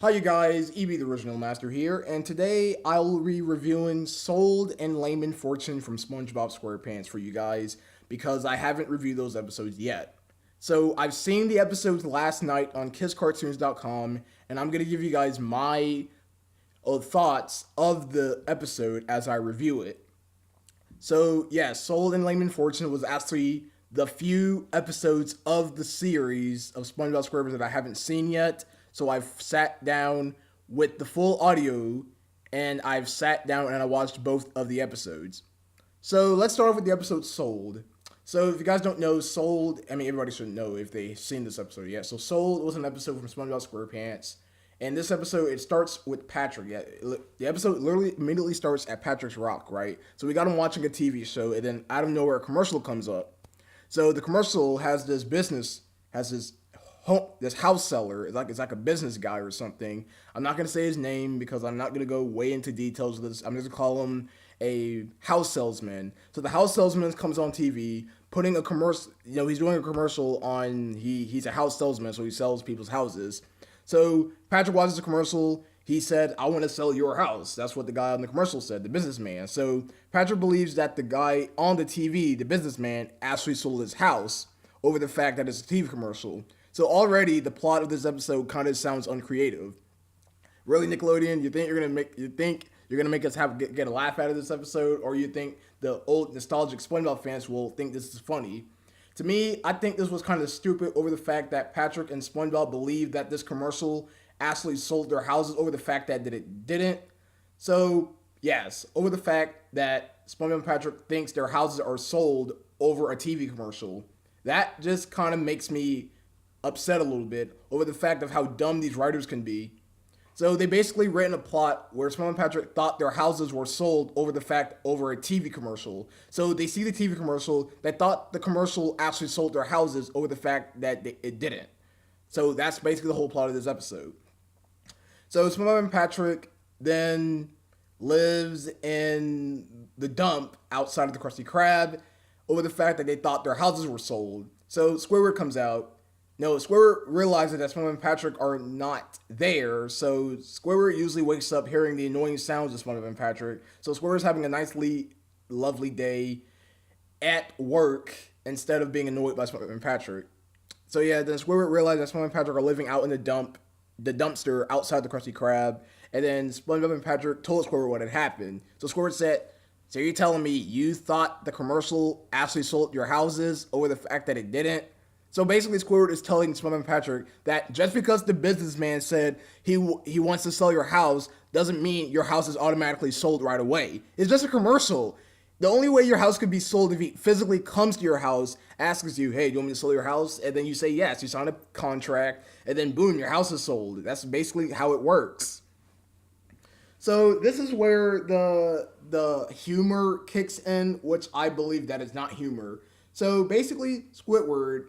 Hi you guys, EB the Original Master here, and today I'll be reviewing Sold and Layman Fortune from SpongeBob SquarePants for you guys because I haven't reviewed those episodes yet. So I've seen the episodes last night on kisscartoons.com, and I'm going to give you guys my thoughts of the episode as I review it. So yeah, Soul and Layman Fortune was actually the few episodes of the series of SpongeBob SquarePants that I haven't seen yet. So I've sat down with the full audio and I've sat down and I watched both of the episodes. So let's start off with the episode Sold. So if you guys don't know, Sold, I mean everybody should know if they've seen this episode yet. So Sold was an episode from SpongeBob SquarePants. And this episode, it starts with Patrick. Yeah, the episode literally immediately starts at Patrick's Rock, right? So we got him watching a TV show, and then out of nowhere, a commercial comes up. So the commercial has this business, has this this house seller. It's like a business guy or something. I'm not gonna say his name because I'm not gonna go way into details of this. I'm just gonna call him a house salesman. So the house salesman comes on TV, putting a commercial. He's doing a commercial on. He's a house salesman, so he sells people's houses. So Patrick watches the commercial. He said, "I want to sell your house." That's what the guy on the commercial said, the businessman. So Patrick believes that the guy on the TV, the businessman, actually sold his house over the fact that it's a TV commercial. So already the plot of this episode kind of sounds uncreative. Really, Nickelodeon, you think you're gonna make us get a laugh out of this episode, or you think the old nostalgic SpongeBob fans will think this is funny? To me, I think this was kind of stupid over the fact that Patrick and SpongeBob believed that this commercial actually sold their houses over the fact that it didn't. So, yes, over the fact that SpongeBob and Patrick thinks their houses are sold over a TV commercial. That just kind of makes me upset a little bit over the fact of how dumb these writers can be. So they basically written a plot where SpongeBob and Patrick thought their houses were sold over a TV commercial. So they see the TV commercial, they thought the commercial actually sold their houses over the fact that it didn't. So that's basically the whole plot of this episode. So SpongeBob and Patrick then lives in the dump outside of the Krusty Krab over the fact that they thought their houses were sold. So Squidward comes out. No, Squidward realizes that SpongeBob and Patrick are not there, so Squidward usually wakes up hearing the annoying sounds of SpongeBob and Patrick. So Squidward's having a nicely, lovely day at work instead of being annoyed by SpongeBob and Patrick. So yeah, then Squidward realizes that SpongeBob and Patrick are living out in the dumpster outside the Krusty Krab, and then SpongeBob and Patrick told Squidward what had happened. So Squidward said, "So you're telling me you thought the commercial actually sold your houses over the fact that it didn't?" So basically, Squidward is telling SpongeBob and Patrick that just because the businessman said he wants to sell your house doesn't mean your house is automatically sold right away. It's just a commercial. The only way your house could be sold if he physically comes to your house, asks you, "Hey, do you want me to sell your house?" And then you say yes. You sign a contract, and then boom, your house is sold. That's basically how it works. So this is where the humor kicks in, which I believe that is not humor. So basically, Squidward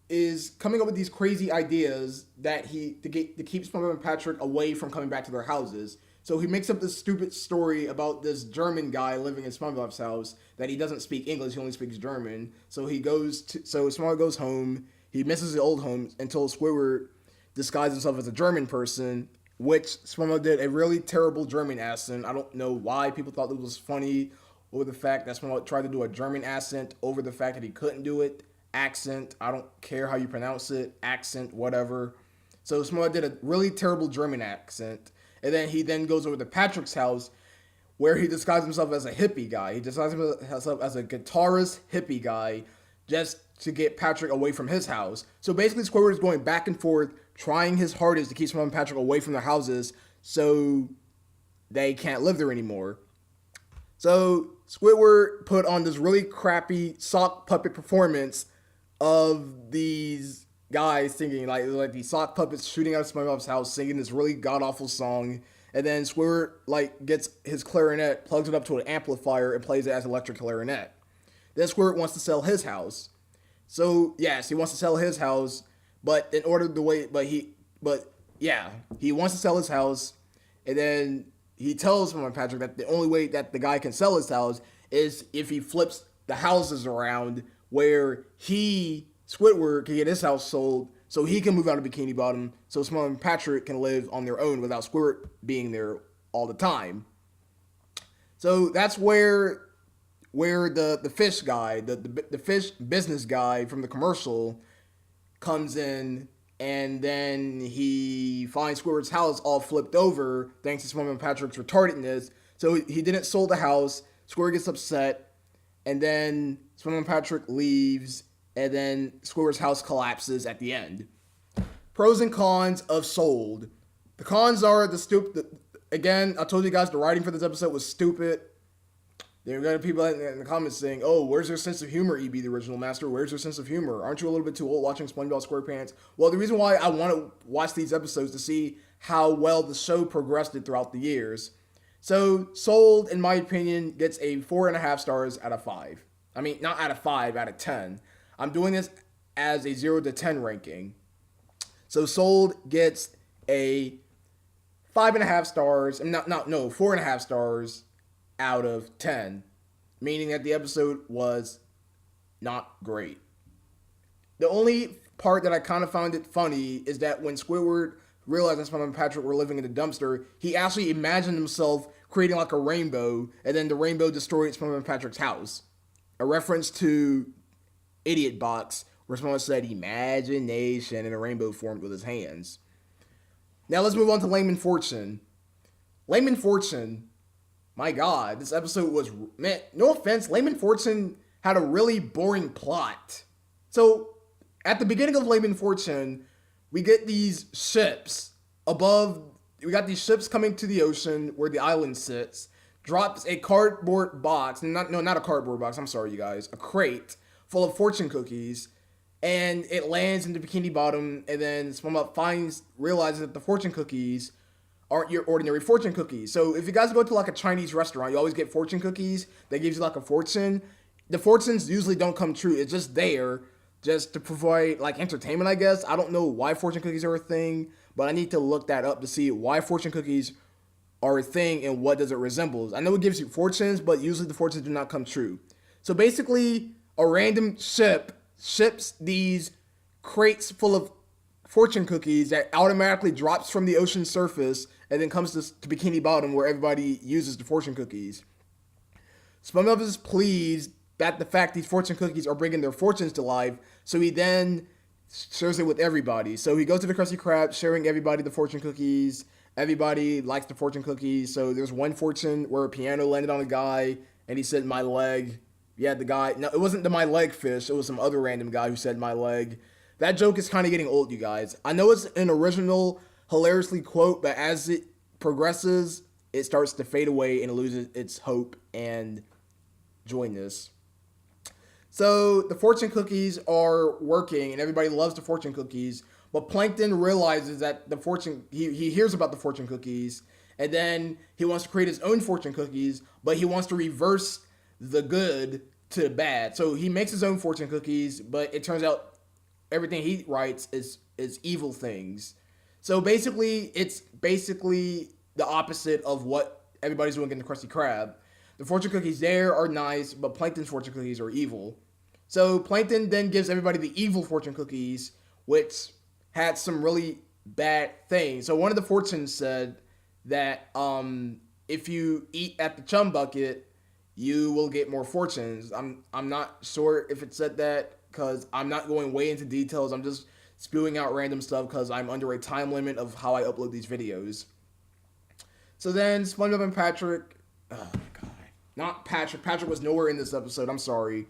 is coming up with these crazy ideas that to keep SpongeBob and Patrick away from coming back to their houses. So he makes up this stupid story about this German guy living in SpongeBob's house that he doesn't speak English, he only speaks German. So SpongeBob goes home. He misses the old home until Squidward disguises himself as a German person, which SpongeBob did a really terrible German accent. I don't know why people thought it was funny over the fact that SpongeBob tried to do a German accent over the fact that he couldn't do it. Accent, I don't care how you pronounce it, accent, whatever. So SpongeBob did a really terrible German accent, and then he goes over to Patrick's house where he disguises himself as a hippie guy. He disguises himself as a guitarist hippie guy just to get Patrick away from his house. So basically, Squidward is going back and forth, trying his hardest to keep SpongeBob and Patrick away from their houses so they can't live there anymore. So Squidward put on this really crappy sock puppet performance of these guys singing, like these sock puppets shooting out of SpongeBob's house, singing this really god awful song, and then Squidward gets his clarinet, plugs it up to an amplifier, and plays it as electric clarinet. Then Squidward wants to sell his house. So yes, he wants to sell his house, but he wants to sell his house, and then he tells SpongeBob and Patrick that the only way that the guy can sell his house is if he flips the houses around where Squidward, can get his house sold so he can move out of Bikini Bottom, so SpongeBob and Patrick can live on their own without Squidward being there all the time. So that's where the fish guy, the fish business guy from the commercial comes in, and then he finds Squidward's house all flipped over thanks to SpongeBob and Patrick's retardedness. So he didn't sold the house. Squidward gets upset, and then SpongeBob and Patrick leaves, and then Squidward's house collapses at the end. Pros and cons of Sold. The cons are again, I told you guys the writing for this episode was stupid. There are going to be people in the comments saying, "Oh, where's your sense of humor, EB, the original master? Where's your sense of humor? Aren't you a little bit too old watching SpongeBob SquarePants?" Well, the reason why I want to watch these episodes to see how well the show progressed throughout the years. So, Sold, in my opinion, gets a 4.5 stars out of 5. I mean, not out of 5, out of 10. I'm doing this as a 0 to 10 ranking. So, Sold gets a 5.5 stars, 4.5 stars out of 10, meaning that the episode was not great. The only part that I kind of found it funny is that when Squidward realized that SpongeBob and Patrick were living in a dumpster, he actually imagined himself creating like a rainbow, and then the rainbow destroyed SpongeBob and Patrick's house. A reference to Idiot Box, where SpongeBob said imagination, and a rainbow formed with his hands. Now let's move on to Layman Fortune. Layman Fortune, my God, this episode was, man, no offense, Layman Fortune had a really boring plot. So, at the beginning of Layman Fortune, we get these ships above, we got these ships coming to the ocean where the island sits, drops a cardboard box, not a cardboard box, I'm sorry you guys, a crate full of fortune cookies, and it lands into Bikini Bottom, and then SpongeBob realizes that the fortune cookies aren't your ordinary fortune cookies. So if you guys go to like a Chinese restaurant, you always get fortune cookies that gives you like a fortune. The fortunes usually don't come true. It's just there just to provide like entertainment, I guess. I don't know why fortune cookies are a thing, but I need to look that up to see why fortune cookies are a thing and what does it resembles. I know it gives you fortunes, but usually the fortunes do not come true. So basically, a random ship ships these crates full of fortune cookies that automatically drops from the ocean surface and then comes to Bikini Bottom where everybody uses the fortune cookies. SpongeBob is pleased that the fact these fortune cookies are bringing their fortunes to life, so he then shares it with everybody. So he goes to the Krusty Krab, sharing everybody the fortune cookies. Everybody likes the fortune cookies. So there's one fortune where a piano landed on a guy and he said, "My leg." Yeah, the guy, no, it wasn't the "my leg" fish. It was some other random guy who said "my leg." That joke is kind of getting old, you guys. I know it's an original, hilariously quote, but as it progresses, it starts to fade away and it loses its hope and joyness. So the fortune cookies are working, and everybody loves the fortune cookies. But Plankton realizes that he hears about the fortune cookies, and then he wants to create his own fortune cookies, but he wants to reverse the good to bad. So he makes his own fortune cookies, but it turns out everything he writes is evil things. So basically, it's basically the opposite of what everybody's doing in the Krusty Krab. The fortune cookies there are nice, but Plankton's fortune cookies are evil. So Plankton then gives everybody the evil fortune cookies, which had some really bad things. So one of the fortunes said that if you eat at the chum bucket, you will get more fortunes. I'm not sure if it said that, because I'm not going way into details. I'm just spewing out random stuff because I'm under a time limit of how I upload these videos. So then SpongeBob and Patrick, oh my God, not Patrick. Patrick was nowhere in this episode. I'm sorry.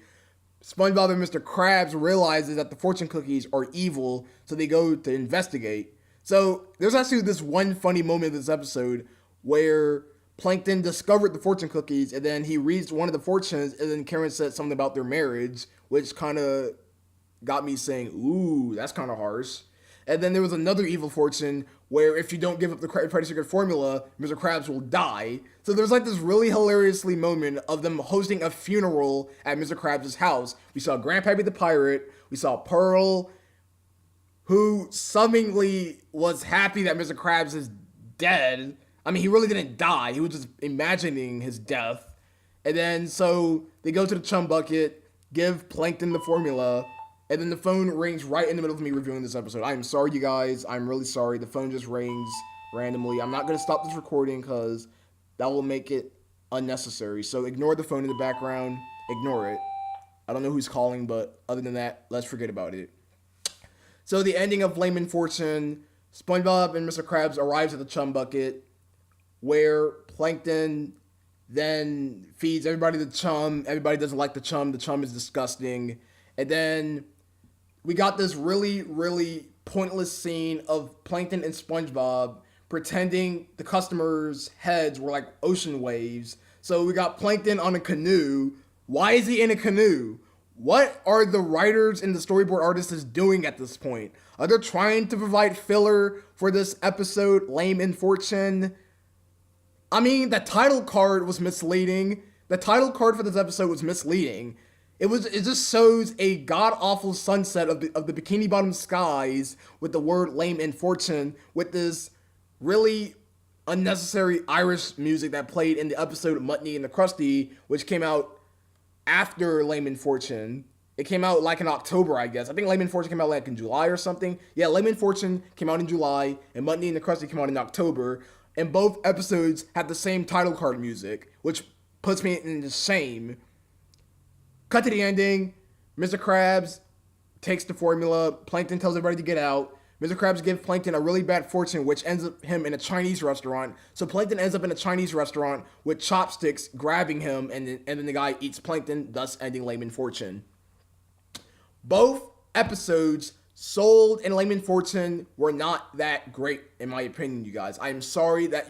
SpongeBob and Mr. Krabs realizes that the fortune cookies are evil, so they go to investigate. So there's actually this one funny moment in this episode where Plankton discovered the fortune cookies, and then he reads one of the fortunes, and then Karen said something about their marriage, which kind of got me saying, ooh, that's kind of harsh. And then there was another evil fortune where if you don't give up the Krabby Secret formula, Mr. Krabs will die. So there's like this really hilariously moment of them hosting a funeral at Mr. Krabs' house. We saw Grandpappy the Pirate, we saw Pearl, who seemingly was happy that Mr. Krabs is dead. I mean, he really didn't die. He was just imagining his death. And then, so, they go to the chum bucket, give Plankton the formula, And then the phone rings right in the middle of me reviewing this episode. I am sorry, you guys. I'm really sorry. The phone just rings randomly. I'm not going to stop this recording because that will make it unnecessary. So ignore the phone in the background. Ignore it. I don't know who's calling, but other than that, let's forget about it. So the ending of Flame and Fortune, SpongeBob and Mr. Krabs arrives at the Chum Bucket, where Plankton then feeds everybody the chum. Everybody doesn't like the chum. The chum is disgusting. And then we got this really, really pointless scene of Plankton and SpongeBob pretending the customers' heads were like ocean waves. So we got Plankton on a canoe. Why is he in a canoe? What are the writers and the storyboard artists doing at this point? Are they trying to provide filler for this episode, Lame in Fortune? I mean, the title card was misleading. The title card for this episode was misleading. It just shows a god-awful sunset of the Bikini Bottom skies with the word Lame in Fortune with this really unnecessary Irish music that played in the episode Muttley and the Krusty, which came out after Lame in Fortune. It came out like in October, I guess. I think Lame in Fortune came out like in July or something. Yeah, Lame in Fortune came out in July, and Muttley and the Krusty came out in October. And both episodes had the same title card music, which puts me in shame. Cut to the ending. Mr. Krabs takes the formula. Plankton tells everybody to get out. Mr. Krabs gives Plankton a really bad fortune, which ends up him in a Chinese restaurant. So Plankton ends up in a Chinese restaurant with chopsticks grabbing him, and then the guy eats Plankton, thus ending Lame in Fortune. Both episodes, Sold and Lame in Fortune, were not that great, in my opinion, you guys. I am sorry that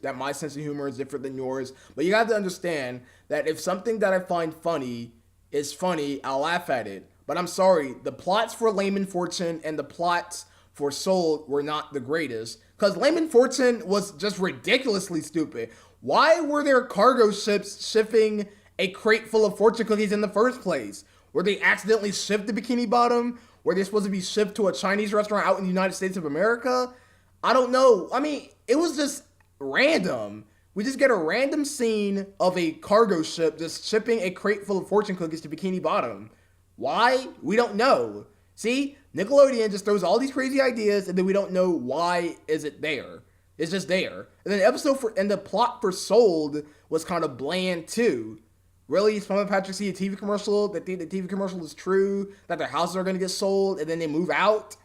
that my sense of humor is different than yours, but you have to understand that if something that I find funny is funny, I'll laugh at it. But I'm sorry, the plots for Lame in Fortune and the plots for Sold were not the greatest, because Lame in Fortune was just ridiculously stupid. Why were there cargo ships shipping a crate full of fortune cookies in the first place? Were they accidentally shipped to Bikini Bottom? Were they supposed to be shipped to a Chinese restaurant out in the United States of America? I don't know. I mean, it was just random. We just get a random scene of a cargo ship just shipping a crate full of fortune cookies to Bikini Bottom. Why? We don't know. See, Nickelodeon just throws all these crazy ideas, and then we don't know why is it there. It's just there. And then the plot for Sold was kind of bland too. Really, Spongebob and Patrick see a TV commercial, that the TV commercial is true, that their houses are going to get sold, and then they move out?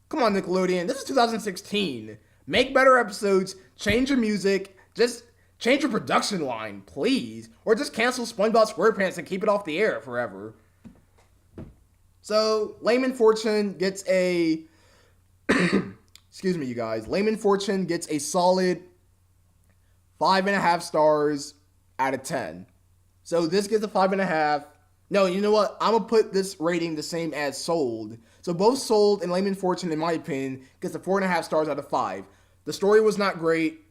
Come on, Nickelodeon. This is 2016. Make better episodes, change your music, just change your production line, please. Or just cancel SpongeBob SquarePants and keep it off the air forever. So, Lame in Fortune gets a... excuse me, you guys. Lame in Fortune gets a solid 5.5 stars out of 10. So this gets a 5.5. No, you know what? I'm going to put this rating the same as Sold. So both Sold and Lame in Fortune, in my opinion, gets a 4.5 stars out of 5. The story was not great.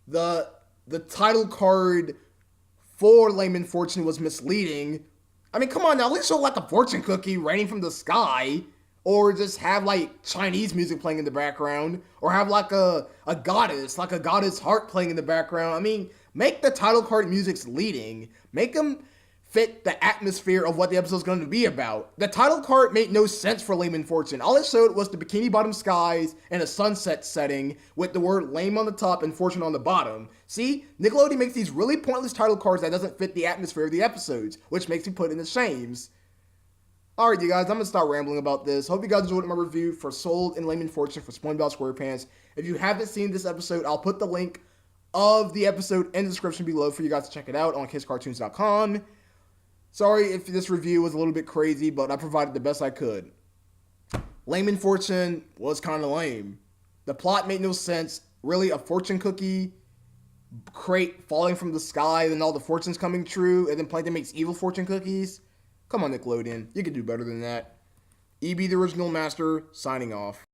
The title card for Lame in Fortune was misleading. I mean, come on now. At least show like a fortune cookie raining from the sky. Or just have like Chinese music playing in the background. Or have like a goddess, like a goddess heart playing in the background. I mean, make the title card music's leading. Make them fit the atmosphere of what the episode's going to be about. The title card made no sense for Lame in Fortune. All it showed was the Bikini Bottom skies and a sunset setting with the word lame on the top and fortune on the bottom. See, Nickelodeon makes these really pointless title cards that doesn't fit the atmosphere of the episodes, which makes me put in the shames. Alright, you guys, I'm going to start rambling about this. Hope you guys enjoyed my review for Sold and Lame in Fortune for SpongeBob SquarePants. If you haven't seen this episode, I'll put the link of the episode in the description below for you guys to check it out on KidsCartoons.com. Sorry if this review was a little bit crazy, but I provided the best I could. Lame in Fortune was kind of lame. The plot made no sense. Really, a fortune cookie crate falling from the sky, and then all the fortunes coming true, and then Plankton makes evil fortune cookies? Come on, Nickelodeon. You could do better than that. EB the Original Master, signing off.